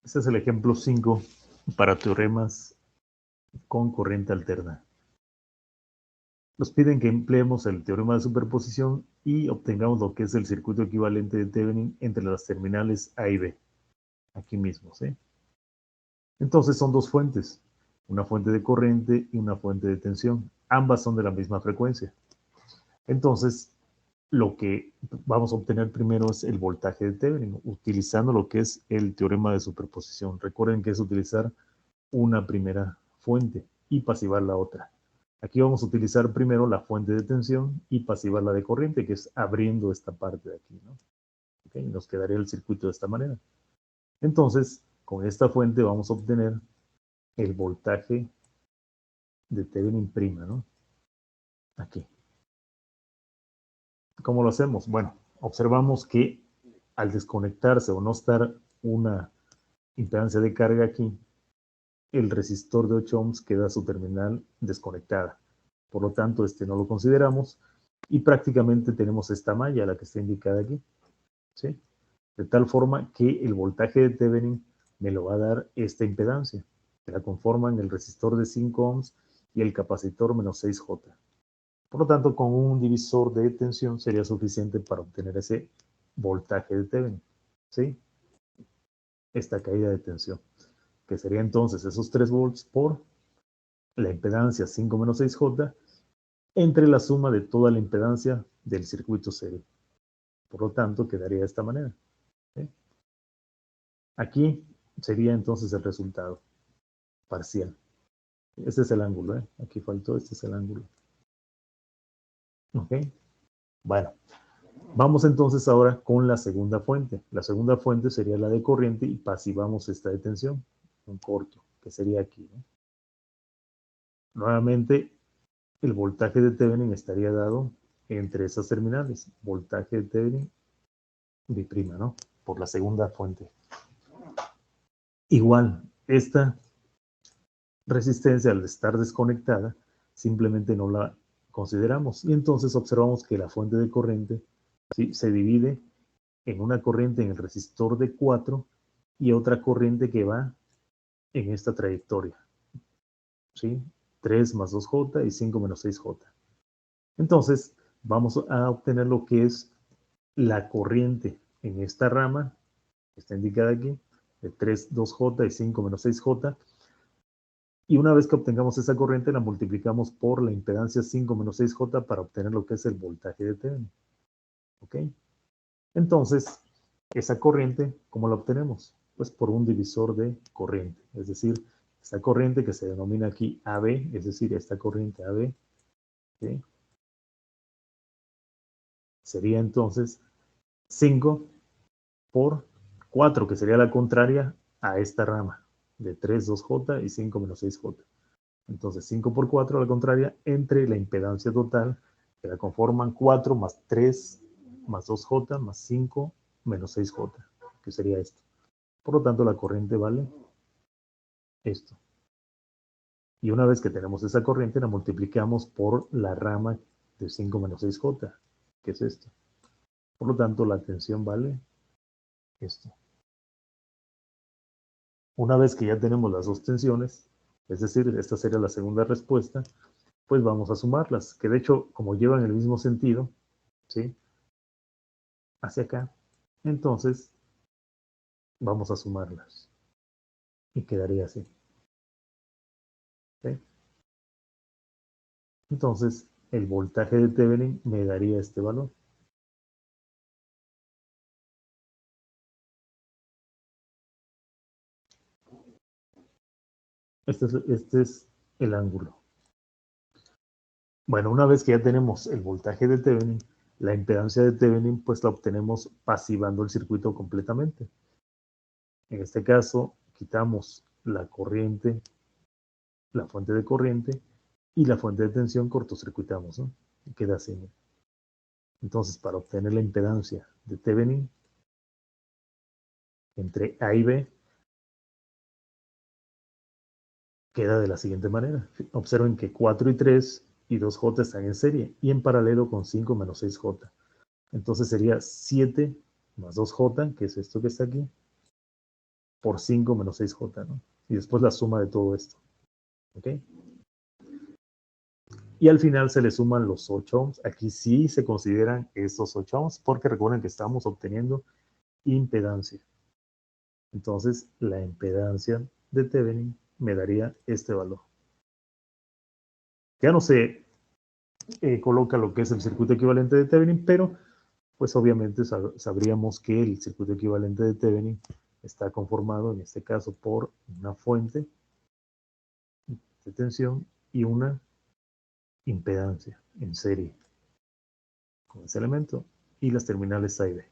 Este es el ejemplo 5 para teoremas con corriente alterna. Nos piden que empleemos el teorema de superposición y obtengamos lo que es el circuito equivalente de Thevenin entre las terminales A y B. Aquí mismo, ¿sí? Entonces son dos fuentes, una fuente de corriente y una fuente de tensión. Ambas son de la misma frecuencia. Entonces, lo que vamos a obtener primero es el voltaje de Thevenin, utilizando lo que es el teorema de superposición. Recuerden que es utilizar una primera fuente y pasivar la otra. Aquí vamos a utilizar primero la fuente de tensión y pasivar la de corriente, que es abriendo esta parte de aquí, ¿no? ¿Okay? Nos quedaría el circuito de esta manera. Entonces, con esta fuente vamos a obtener el voltaje de Thevenin prima, ¿no? Aquí. ¿Cómo lo hacemos? Bueno, observamos que al desconectarse o no estar una impedancia de carga aquí, el resistor de 8 ohms queda su terminal desconectada. Por lo tanto, este no lo consideramos y prácticamente tenemos esta malla, la que está indicada aquí, ¿sí? De tal forma que el voltaje de Thevenin me lo va a dar esta impedancia, que la conforman el resistor de 5 ohms y el capacitor menos 6J. Por lo tanto, con un divisor de tensión sería suficiente para obtener ese voltaje de Thevenin, ¿sí? Esta caída de tensión, que sería entonces esos 3 volts por la impedancia 5 menos 6J entre la suma de toda la impedancia del circuito serie. Por lo tanto, quedaría de esta manera, ¿sí? Aquí sería entonces el resultado parcial. Este es el ángulo, ¿eh? Aquí faltó, este es el ángulo. ¿Ok? Bueno, vamos entonces ahora con la segunda fuente. La segunda fuente sería la de corriente y pasivamos esta de tensión, un corto, que sería aquí, ¿no? Nuevamente, el voltaje de Thevenin estaría dado entre esas terminales. Voltaje de Thevenin B', ¿no? Por la segunda fuente. Igual, esta resistencia al estar desconectada, simplemente no la consideramos. Y entonces observamos que la fuente de corriente, ¿sí?, se divide en una corriente en el resistor de 4 y otra corriente que va en esta trayectoria, ¿sí? 3 más 2J y 5 menos 6J. Entonces, vamos a obtener lo que es la corriente en esta rama, que está indicada aquí, de 3, 2J y 5 menos 6J. Y una vez que obtengamos esa corriente, la multiplicamos por la impedancia 5 menos 6J para obtener lo que es el voltaje de Thevenin. ¿Ok? Entonces, esa corriente, ¿cómo la obtenemos? Pues por un divisor de corriente. Es decir, esta corriente que se denomina aquí AB, es decir, esta corriente AB, ¿sí?, sería entonces 5 por 4, que sería la contraria a esta rama de 3, 2J y 5 menos 6J. Entonces 5 por 4 a la contraria entre la impedancia total, que la conforman 4 más 3 más 2J más 5 menos 6J, que sería esto. Por lo tanto, la corriente vale esto. Y una vez que tenemos esa corriente, la multiplicamos por la rama de 5 menos 6J, que es esto. Por lo tanto, la tensión vale esto. Una vez que ya tenemos las dos tensiones, es decir, esta sería la segunda respuesta, pues vamos a sumarlas, que de hecho, como llevan el mismo sentido, ¿sí?, hacia acá, entonces vamos a sumarlas y quedaría así, ¿sí? Entonces, el voltaje de Thevenin me daría este valor. Este es el ángulo. Bueno, una vez que ya tenemos el voltaje de Thevenin, la impedancia de Thevenin pues la obtenemos pasivando el circuito completamente. En este caso, quitamos la corriente, la fuente de corriente y la fuente de tensión cortocircuitamos, ¿no? Y queda así. Entonces, para obtener la impedancia de Thevenin entre A y B, queda de la siguiente manera. Observen que 4 y 3 y 2J están en serie y en paralelo con 5 menos 6J. Entonces sería 7 más 2J, que es esto que está aquí, por 5 menos 6J, ¿no? Y después la suma de todo esto. ¿Ok? Y al final se le suman los 8 ohms. Aquí sí se consideran estos 8 ohms porque recuerden que estamos obteniendo impedancia. Entonces, la impedancia de Thevenin me daría este valor. Ya no se coloca lo que es el circuito equivalente de Thevenin, pero pues obviamente sabríamos que el circuito equivalente de Thevenin está conformado en este caso por una fuente de tensión y una impedancia en serie con ese elemento y las terminales A y B.